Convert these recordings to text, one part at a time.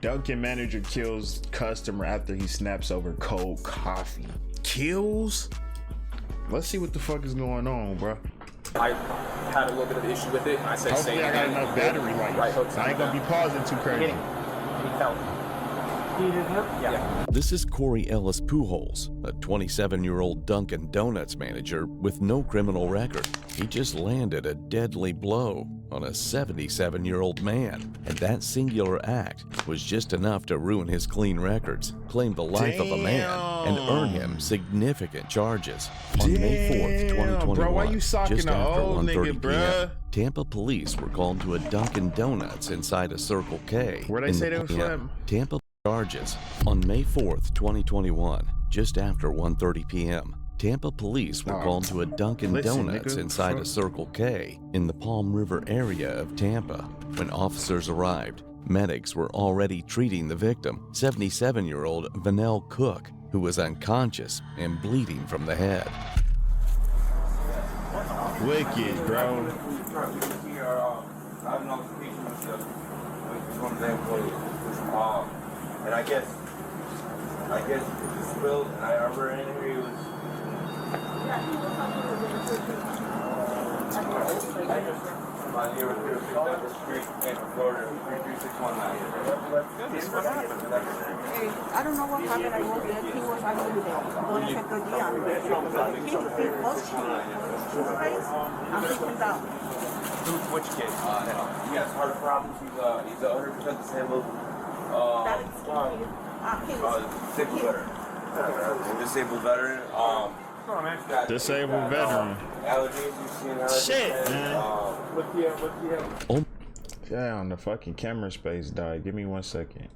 Dunkin manager kills customer after he snaps over cold coffee. Kills? Let's see what the fuck is going on, bro. I had a little bit of an issue with it. I said, hopefully I got enough battery life. Right hooks. I ain't gonna be pausing too crazy. He fell. He did hurt? Yeah. This is Corey Ellis Pujols, a 27-year-old Dunkin' Donuts manager with no criminal record. He just landed a deadly blow on a 77-year-old man, and that singular act was just enough to ruin his clean records, claim the life of a man, and earn him significant charges. On May 4th, 2021, bro, why you just socking after the old 1:30 nigga, p.m., Tampa police were called to a Dunkin' Donuts inside a Circle K. Where they say they was from? Tampa charges. On May 4th, 2021, just after 1:30 p.m., Tampa police were called to a Dunkin' Donuts inside a Circle K in the Palm River area of Tampa. When officers arrived, medics were already treating the victim, 77-year-old Vanell Cook, who was unconscious and bleeding from the head. Wicked, bro. I have an altercation with one of the employees. And I guess it spilled, and I remember in here he was. I'm here with 367 Street, Tampa, Florida, 33619. I don't know what happened. I was there. He was actually there. Don't check the D on it. He was cheating. I'm taking down. Which kid? He has heart problems. He's 100% disabled. That is Disabled veteran. Disabled veteran. Disabled veteran. Allergies. You've seen allergies. Shit, man. What do you have? Damn, the fucking camera space died. Give me 1 second.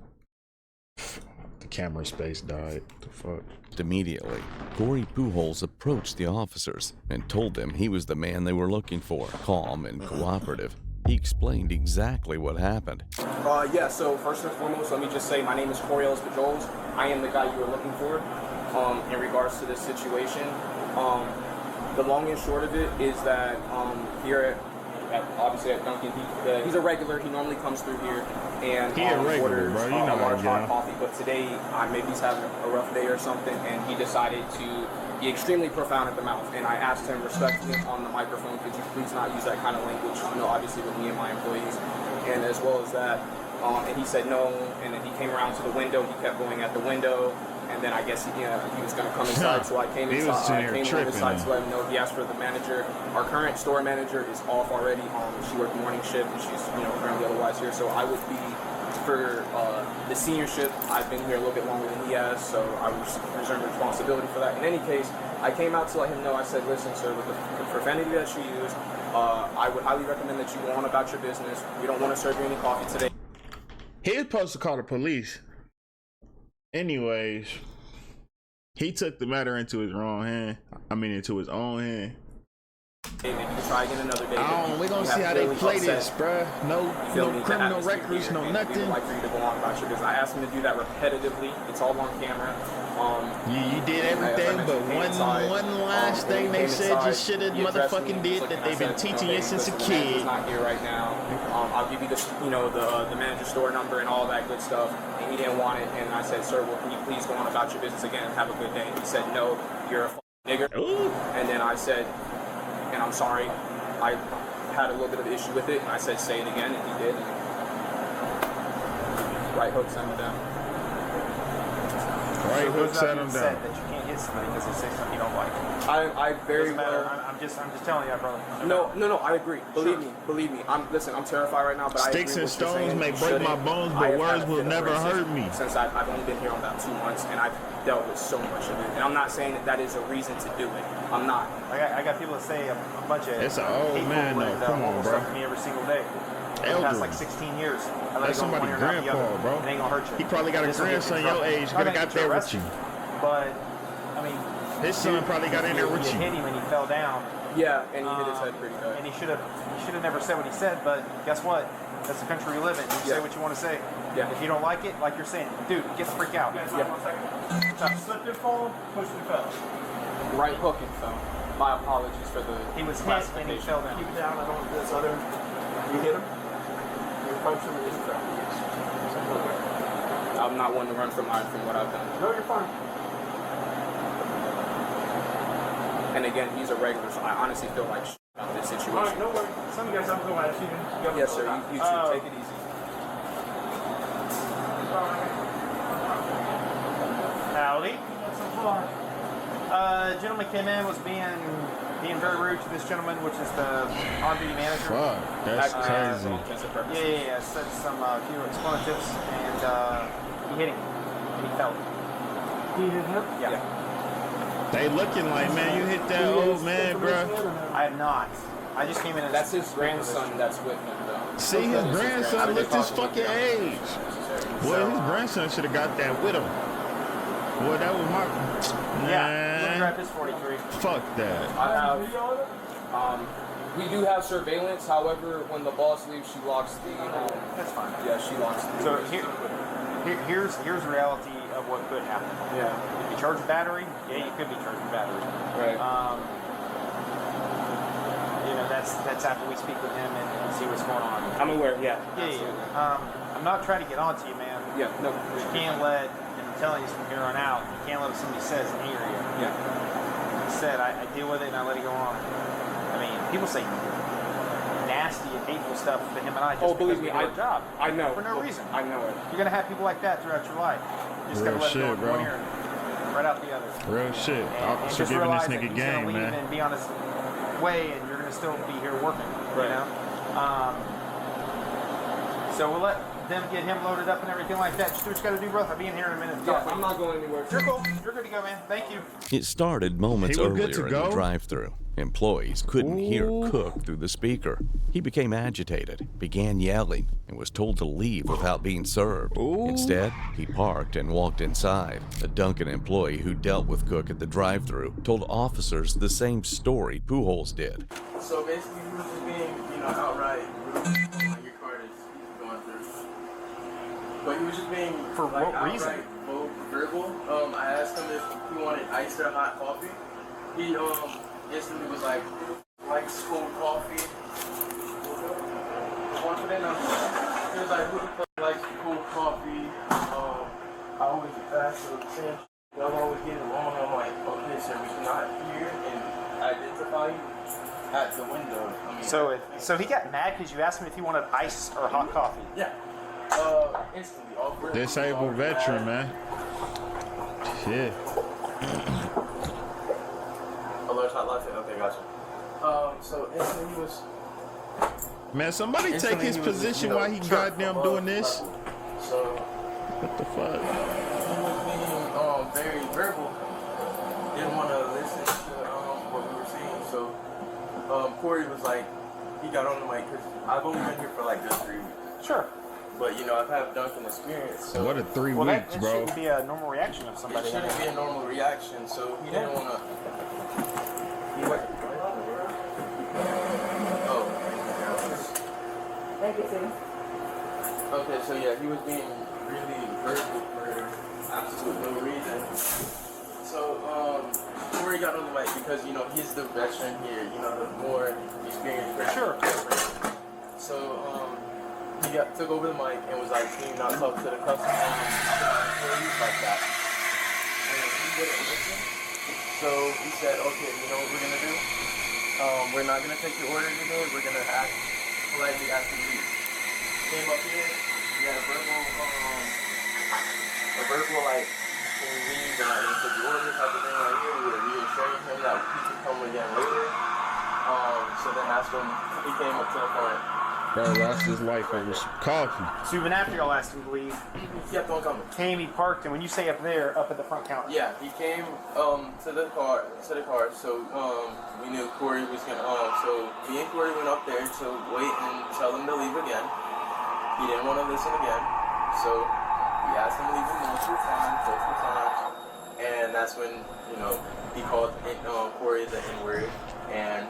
The camera space died. What the fuck? Immediately, Corey Pujols approached the officers and told them he was the man they were looking for, calm and cooperative. He explained exactly what happened. Yeah, so first and foremost, let me just say my name is Corey Ellis Pujols. I am the guy you were looking for in regards to this situation. The long and short of it is that here obviously at Dunkin', he's a regular. He normally comes through here and orders a large hot coffee. But today, maybe he's having a rough day or something, and he decided to be extremely profound at the mouth. And I asked him respectfully on the microphone, could you please not use that kind of language, obviously with me and my employees. And as well as that, and he said no, and then he came around to the window, he kept going at the window, and then I guess he was going to come inside, so I came inside. I came inside to let him know. He asked for the manager. Our current store manager is off already. She worked morning shift, and she's currently otherwise here. So I would be for the senior shift. I've been here a little bit longer than he has, so I was reserving responsibility for that. In any case, I came out to let him know. I said, listen, sir, with the profanity that you use, I would highly recommend that you go on about your business. We don't want to serve you any coffee today. He was supposed to call the police. Anyways, he took the matter into his own hand. Into his own hand. Maybe you can try again another day. We're gonna see how they play this, bruh. No criminal records, no nothing. Like for you to go on about your business. I asked him to do that repetitively. It's all on camera. You did everything, but one last thing they said you should have motherfucking did that they've been teaching you since a kid. He's not here right now. I'll give you the manager store number and all that good stuff. And he didn't want it, and I said, sir, well, can you please go on about your business again and have a good day? He said, no, you're a nigger. Ooh. And then I said, and I'm sorry, I had a little bit of an issue with it. And I said, say it again, and he did. Right hook sent him down. Right hook sent him down. Said that you can't hit somebody because they say something you don't like. I very well. I'm just telling you, brother. No, I agree. Believe me. I'm terrified right now. But sticks and stones may break my bones, but words will never hurt me. Since I've only been here about 2 months, and I've dealt with so much of it, and I'm not saying that is a reason to do it. I'm not. I got people that say a bunch of. It's an old man though. Come on, bro. Stuff to me every single day. For the past like 16 years. That's somebody's grandpa, bro. It ain't gonna hurt you. He probably got a grandson your age. Could have got there with you. But his son probably got in there with you. Hit him and he fell down. Yeah, and he hit his head pretty good. And he should have never said what he said. But guess what? That's the country we live in. You say what you want to say. Yeah. If you don't like it, like you're saying, dude, get the freak out. Yeah. 1 second. Slipped and fall, pushed and fell. Right hook and fell. My apologies for the. He was hit and he fell down. Keep it down. I don't this other. You hit him. You punched him and he fell. I'm not one to run from what I've done. No, you're fine. And again, he's a regular, so I honestly feel like about this situation. All right, no worries. Some of you guys have to go out. Yes, sir. You too. Take it easy. Howdy. Gentleman came in, was being very rude to this gentleman, which is the on-duty manager. Fuck, that's crazy. Yeah, said some few expletives, and he hit him. And he fell. He hit him? Yeah. They looking like, man, you hit that old man, bro. I have not. I just came in and that's his grandson that's with him, though. See, his grandson looked his fucking age. Boy, his grandson should have got that with him. Boy, that was my... Yeah, grab his 43. Fuck that. I have... we do have surveillance. However, when the boss leaves, she locks the... That's fine. Yeah, she locks the... So here's the reality of what could happen. Yeah. If you charge a battery, yeah, you could be charging battery. Right. You know, that's after we speak with him and see what's going on. I'm aware, yeah. Yeah. I'm not trying to get on to you, man. Yeah, no. You can't let, and I'm telling you from here on out, you can't let what somebody says in hear you. Yeah. Like I said, I deal with it and I let it go on. I mean, people say nasty and hateful stuff to him and I just believe me, because we do our job. I know. For no reason. I know it. You're going to have people like that throughout your life. You just Real got to let it go shit, in bro. one ear and right out the other. Real shit. And Officer just giving this realize that nigga he's game, gonna leave man. and be on his way, and you're gonna still be here working. Right. You know. So we'll let them get him loaded up and everything like that. Just do what you got to do, bro. I'll be in here in a minute. Yeah, I'm not going anywhere. You're cool. You're good to go, man. Thank you. It started moments Hey, we're good earlier to in the go? drive-thru. Employees couldn't hear Ooh. Cook through the speaker. He became agitated, began yelling, and was told to leave without being served. Ooh. Instead, he parked and walked inside. A Dunkin employee who dealt with Cook at the drive-thru told officers the same story Pujols did. So basically, he was just being, outright rude when your card is going through. But he was just being For like, what reason? outright verbal. I asked him if he wanted iced or hot coffee. He instantly was like cold coffee. Confident. He was like, who the fuck likes cold coffee? I always ask for the same. Y'all always get along. I'm like, okay, sir, we cannot hear and identify you at the window. I mean, So he got mad because you asked him if he wanted ice or hot coffee. yeah. Instantly. All three of them Disabled was already veteran, man. Shit. Oh, there's hot latte. Okay, gotcha. So instantly he was. Man, somebody take instantly his he was, position while he goddamn doing this. So What the fuck? he was being very verbal. Didn't want to listen to what we were saying. So Corey was like, he got on the mic because I've only been here for like just 3 weeks. Sure. But I've had Dunkin experience. So What a 3 Well, weeks, that bro. shouldn't be a normal reaction of somebody. it shouldn't be a normal reaction. So he didn't want to. Oh. Thank you, Tim. Okay, so yeah, he was being really verbal for absolute no reason. So, Corey got on the mic because, he's the veteran here, the more experienced person. Sure. So, he took over the mic and was like, can you not talk to the customer employees like that? And he didn't listen. So he said, okay, you know what we're gonna do? We're not gonna take your order today, we're gonna act politely after you leave. Came up here, we had a verbal like, can you leave and I take your order type of thing right here. We were reassuring him that he could come again later. So then that's when he came up to the front. Bro lost his life over some coffee. So even after y'all asked him to leave, He kept on coming. came, he parked, and when you say up there, up at the front counter. Yeah, he came to the car. So we knew Corey was gonna. So me and Corey went up there to wait and tell him to leave again. He didn't want to listen again, so we asked him to leave multiple times, and that's when he called Corey the N-word, and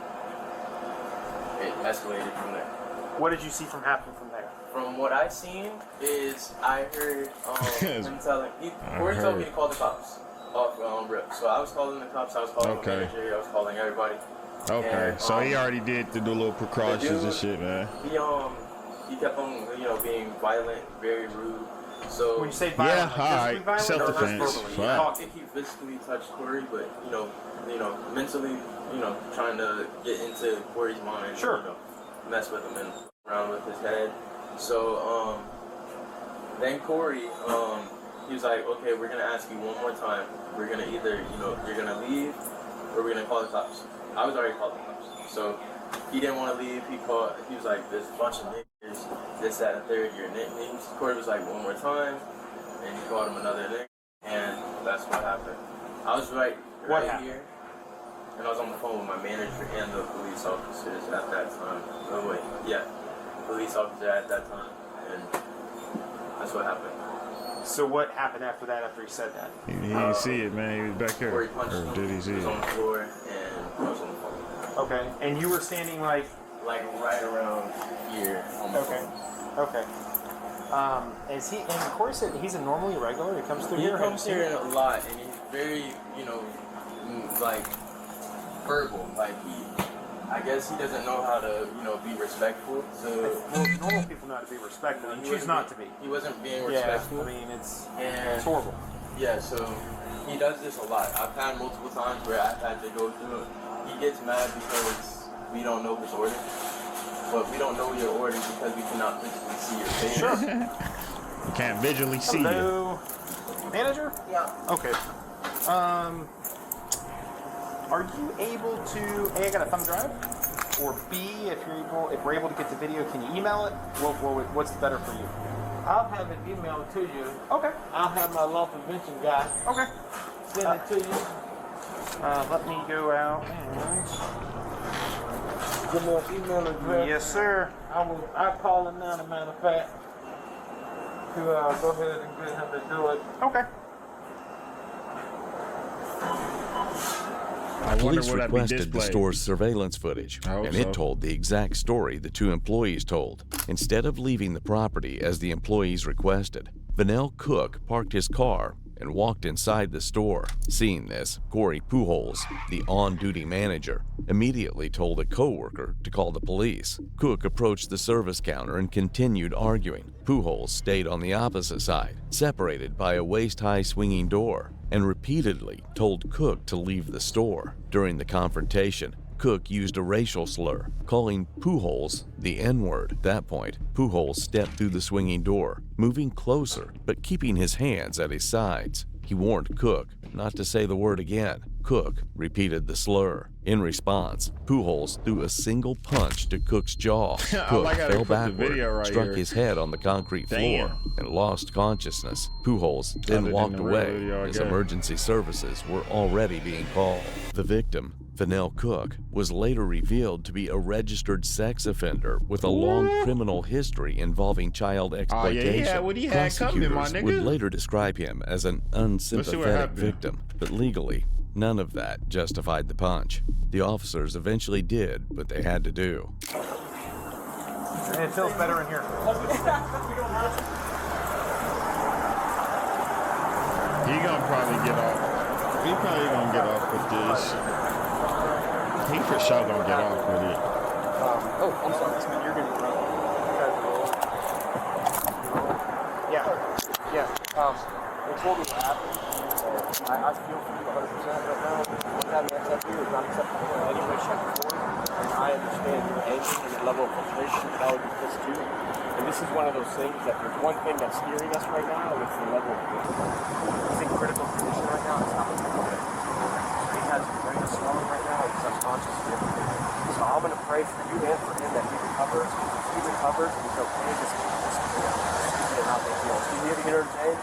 it escalated from there. What did you see happening from there? From what I seen is I heard him telling Corey told me to call the cops off rip. So I was calling the cops, I was calling the manager, I was calling everybody. Okay, And, so he already did the little precautions and shit, man. He kept on being violent, very rude. So When you say Yeah, violent, like alright. physically violent or just Self-defense. verbally? Fuck. I think he physically touched Corey, but mentally, trying to get into Corey's mind. Sure. Mess with him and around with his head. So then Corey, he was like, okay, we're gonna ask you one more time. We're gonna either, you're gonna leave or we're gonna call the cops. I was already called the cops. So he didn't want to leave. He was like, there's a bunch of niggas, this, that, and third, your nicknames. Corey was like, one more time, and he called him another nick, and that's what happened. I was right here, and I was on the phone with my manager and the police officers at that time. Police officer at that time, and that's what happened. So what happened after that, after he said that? He didn't see it, man. He was back here. Corey punched him. Did he see He was it? on the floor, and I was on the phone. Okay. And you were standing like right around here on the phone. Okay. Is he? And Corey said he's a normally regular. He comes through He here. comes here a lot, and he's very, like verbal. Like I guess he doesn't know how to, be respectful. So Well, normal people know how to be respectful, and choose not to be. He wasn't being respectful. I mean, it's and horrible. Yeah, so he does this a lot. I've had multiple times where I've had to go through it. He gets mad because we don't know his order. But we don't know your order because we cannot physically see your face. Sure. You can't visually see you. Hello, manager? Yeah. Okay. Are you able to A, I got a thumb drive, or B, if we're able to get the video, can you email it? What's better for you? I'll have it emailed to you. Okay. I'll have my law prevention guy Okay. send it to you. Let me go out and... Give me an email address. Yes, sir. I'll call him now, as a matter of fact, to go ahead and get him to do it. Okay. I wonder Police what I'd be requested the displayed. store's surveillance footage, I hope and so. it told the exact story the two employees told. Instead of leaving the property as the employees requested, Vanell Cook parked his car and walked inside the store. Seeing this, Corey Pujols, the on-duty manager, immediately told a coworker to call the police. Cook approached the service counter and continued arguing. Pujols stayed on the opposite side, separated by a waist-high swinging door, and repeatedly told Cook to leave the store. During the confrontation, Cook used a racial slur, calling Pujols the N-word. At that point, Pujols stepped through the swinging door, moving closer but keeping his hands at his sides. He warned Cook not to say the word again. Cook repeated the slur. In response, Pujols threw a single punch to Cook's jaw. Cook like how they fell put the backward, video right struck here. his head on the concrete floor, and lost consciousness. Pujols then Other than walked the real away video, I as guess. emergency services were already being called. The victim, Vanell Cook, was later revealed to be a registered sex offender with a long criminal history involving child exploitation. yeah, what he had coming, my Prosecutors would nigga. later describe him as an unsympathetic happened. victim, but legally, none of that justified the punch. The officers eventually did what they had to do. And it feels better in here. He gonna probably get off. He probably gonna get off with this. He for sure gonna get off with it. I'm sorry. You're going to run. Yeah. They told me what happened. I feel for you 100% right now. What's happening next here is not acceptable in any way, shape, or form. And I understand your anger and your level of frustration, but I would be pissed too. And this is one of those things that there's one thing that's steering us right now, and it's the level of this. He's in critical condition right now. It's not looking good. He has his brain swelling right now. He's unconscious and everything. So I'm going to pray for you and for him that he recovers. If he recovers and he's okay, this is not big deal. You know what I'm saying?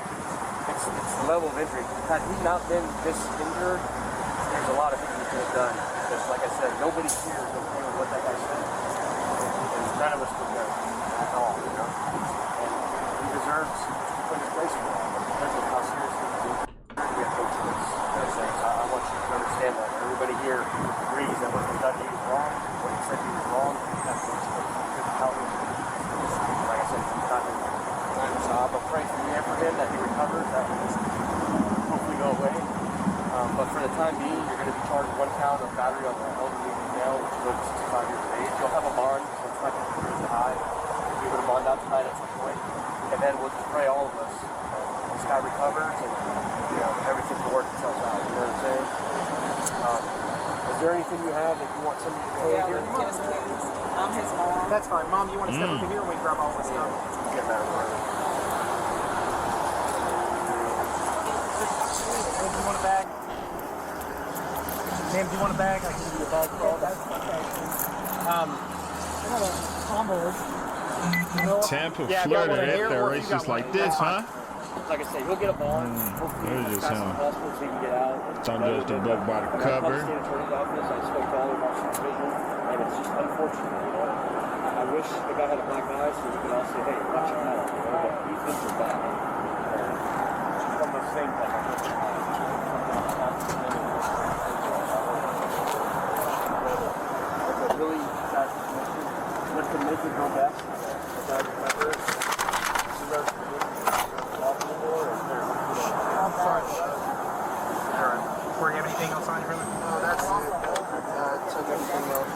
It's the level of injury. Had he not been this injured, there's a lot of things he could have done. Because, like I said, nobody here is okay with what that guy said. And none of us would know at all, you know? And he deserves to be put in his place for that. Because of how seriously he's injured, we have no choice. I want you to understand that. Everybody here agrees that what he done, he was wrong. What he said he was wrong. He has to help him. Like I said, he's not in there. So I'm going to pray for you and for him that he recovers, that he hopefully go away. But for the time being, you're going to be charged one count of battery on the elderly male, which is over 65 years of age. You'll have a bond, so it's not going to be really high. You'll be able to bond out tonight at some point. and then we'll just pray all of us. This guy recovers, and everything will work itself out. You know what I'm saying? Is there anything you have that you want somebody to say here? Just kids. I'm his mom. That's fine. Mom, you want to step over here and we grab all this stuff? Get that right. Hey, do you want a bag? Ma'am, do you want a bag? I can give you a bag for all that. Tampa, Yeah, Florida, got one here, they're or if you racist got like one. this, huh? Like I said, he'll get a bond. It was just him. Possible so he can get out. Don't judge the book by the cover. I attorney's office. I spoke to all of our supervision, and it's just unfortunate. You know, I wish the guy had a black eye so we could all say, "Hey, watch your mouth." You know, but he thinks it's bad. It's from the same thing. But really, what can make it go best? The guy remember. I'm sorry. Corey, you have anything else on you, brother? No, that's it. Took everything else.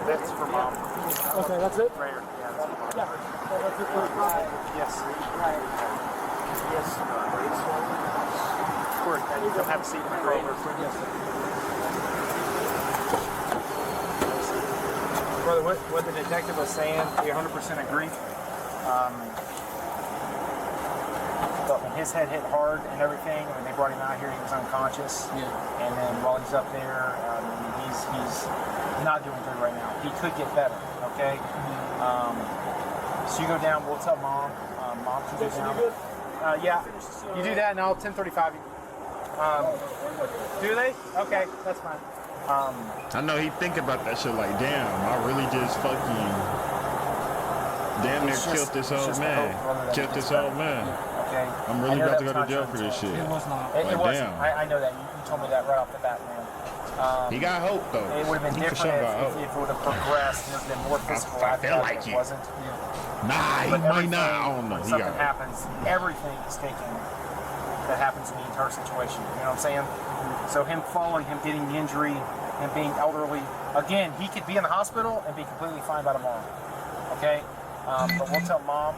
That's for mom. Okay, that's it? Right here. Yeah, that's for mom. Yeah. That's it for Yes. Yes. Corey, you don't have a seat in the car. Yes. Brother, what the detective was saying, he 100% agreed. But when his head hit hard and everything, when they brought him out here, he was unconscious. Yeah. And then while he's up there, he's not doing good right now. He could get better, okay? So you go down, we'll tell mom. Mom can go down. Yeah, you do that and I'll 1035 you. Do they? Okay, that's fine. I know he think about that shit like, damn, I really just fucking damn near killed this old man. Killed this old man. Okay. I'm really about to go to jail for this shit. It was not. It Like, wasn't. damn. I know that. You told me that right off the bat, man. He got hope though. It would have been He for different sure got if hope. it would have progressed and it would have been more physical I after feel that, like but it. it wasn't. Nah, he But might not. I don't know. when He something got happens, everything is taken that happens in the entire situation. You know what I'm saying? So him falling, him getting the injury, him being elderly, again, he could be in the hospital and be completely fine by tomorrow. Okay? But we'll tell mom.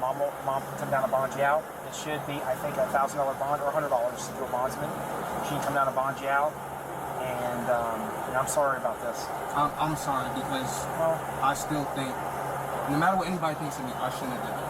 Mom can come down and bond you out. It should be, I think, $1,000 bond or $100 to do a bondsman. She can come down and bond you out. And I'm sorry about this. I'm sorry because I still think, no matter what anybody thinks of me, I shouldn't have done it.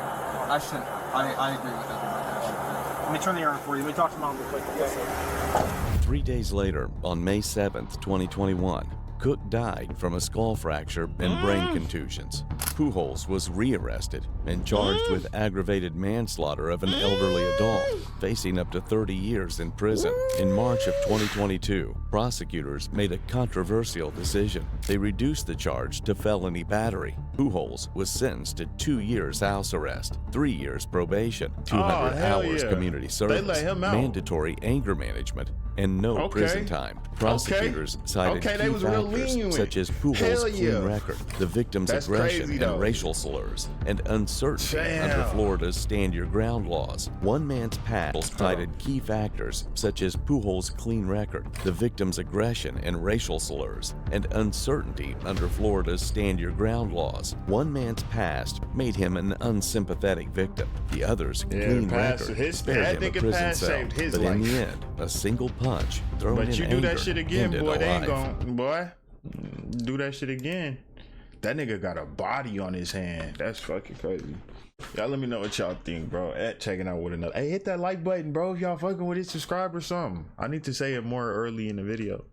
I shouldn't. I agree with everybody. I shouldn't have. Let me turn the air on for you. Let me talk to mom real quick. Yes, sir. 3 days later, on May 7th, 2021, Cook died from a skull fracture and brain contusions. Pujols was rearrested and charged with aggravated manslaughter of an elderly adult, facing up to 30 years in prison. In March of 2022, prosecutors made a controversial decision. They reduced the charge to felony battery. Pujols was sentenced to 2 years house arrest, 3 years probation, 200 hell hours yeah. community They service, let him out. mandatory anger management, and no prison time. Prosecutors cited Okay, they key was real factors lenient. such as Pujols' Hell clean yeah. record, the victim's That's aggression crazy, though. and racial slurs, and uncertainty Damn. under Florida's stand your ground laws. One man's past cited key factors such as Pujols' clean record, the victim's aggression and racial slurs, and uncertainty under Florida's stand your ground laws. One man's past made him an unsympathetic victim. The other's clean past- record his- spared that him a nigga prison past cell. saved his But in life. the end, a single punch thrown But in you do anger that shit again, ended boy, a they ain't life. gon' boy. Do that shit again. That nigga got a body on his hand. That's fucking crazy. Y'all let me know what y'all think, bro. At checking out with another. Hey, hit that like button, bro. If y'all fucking with it, subscribe or something. I need to say it more early in the video.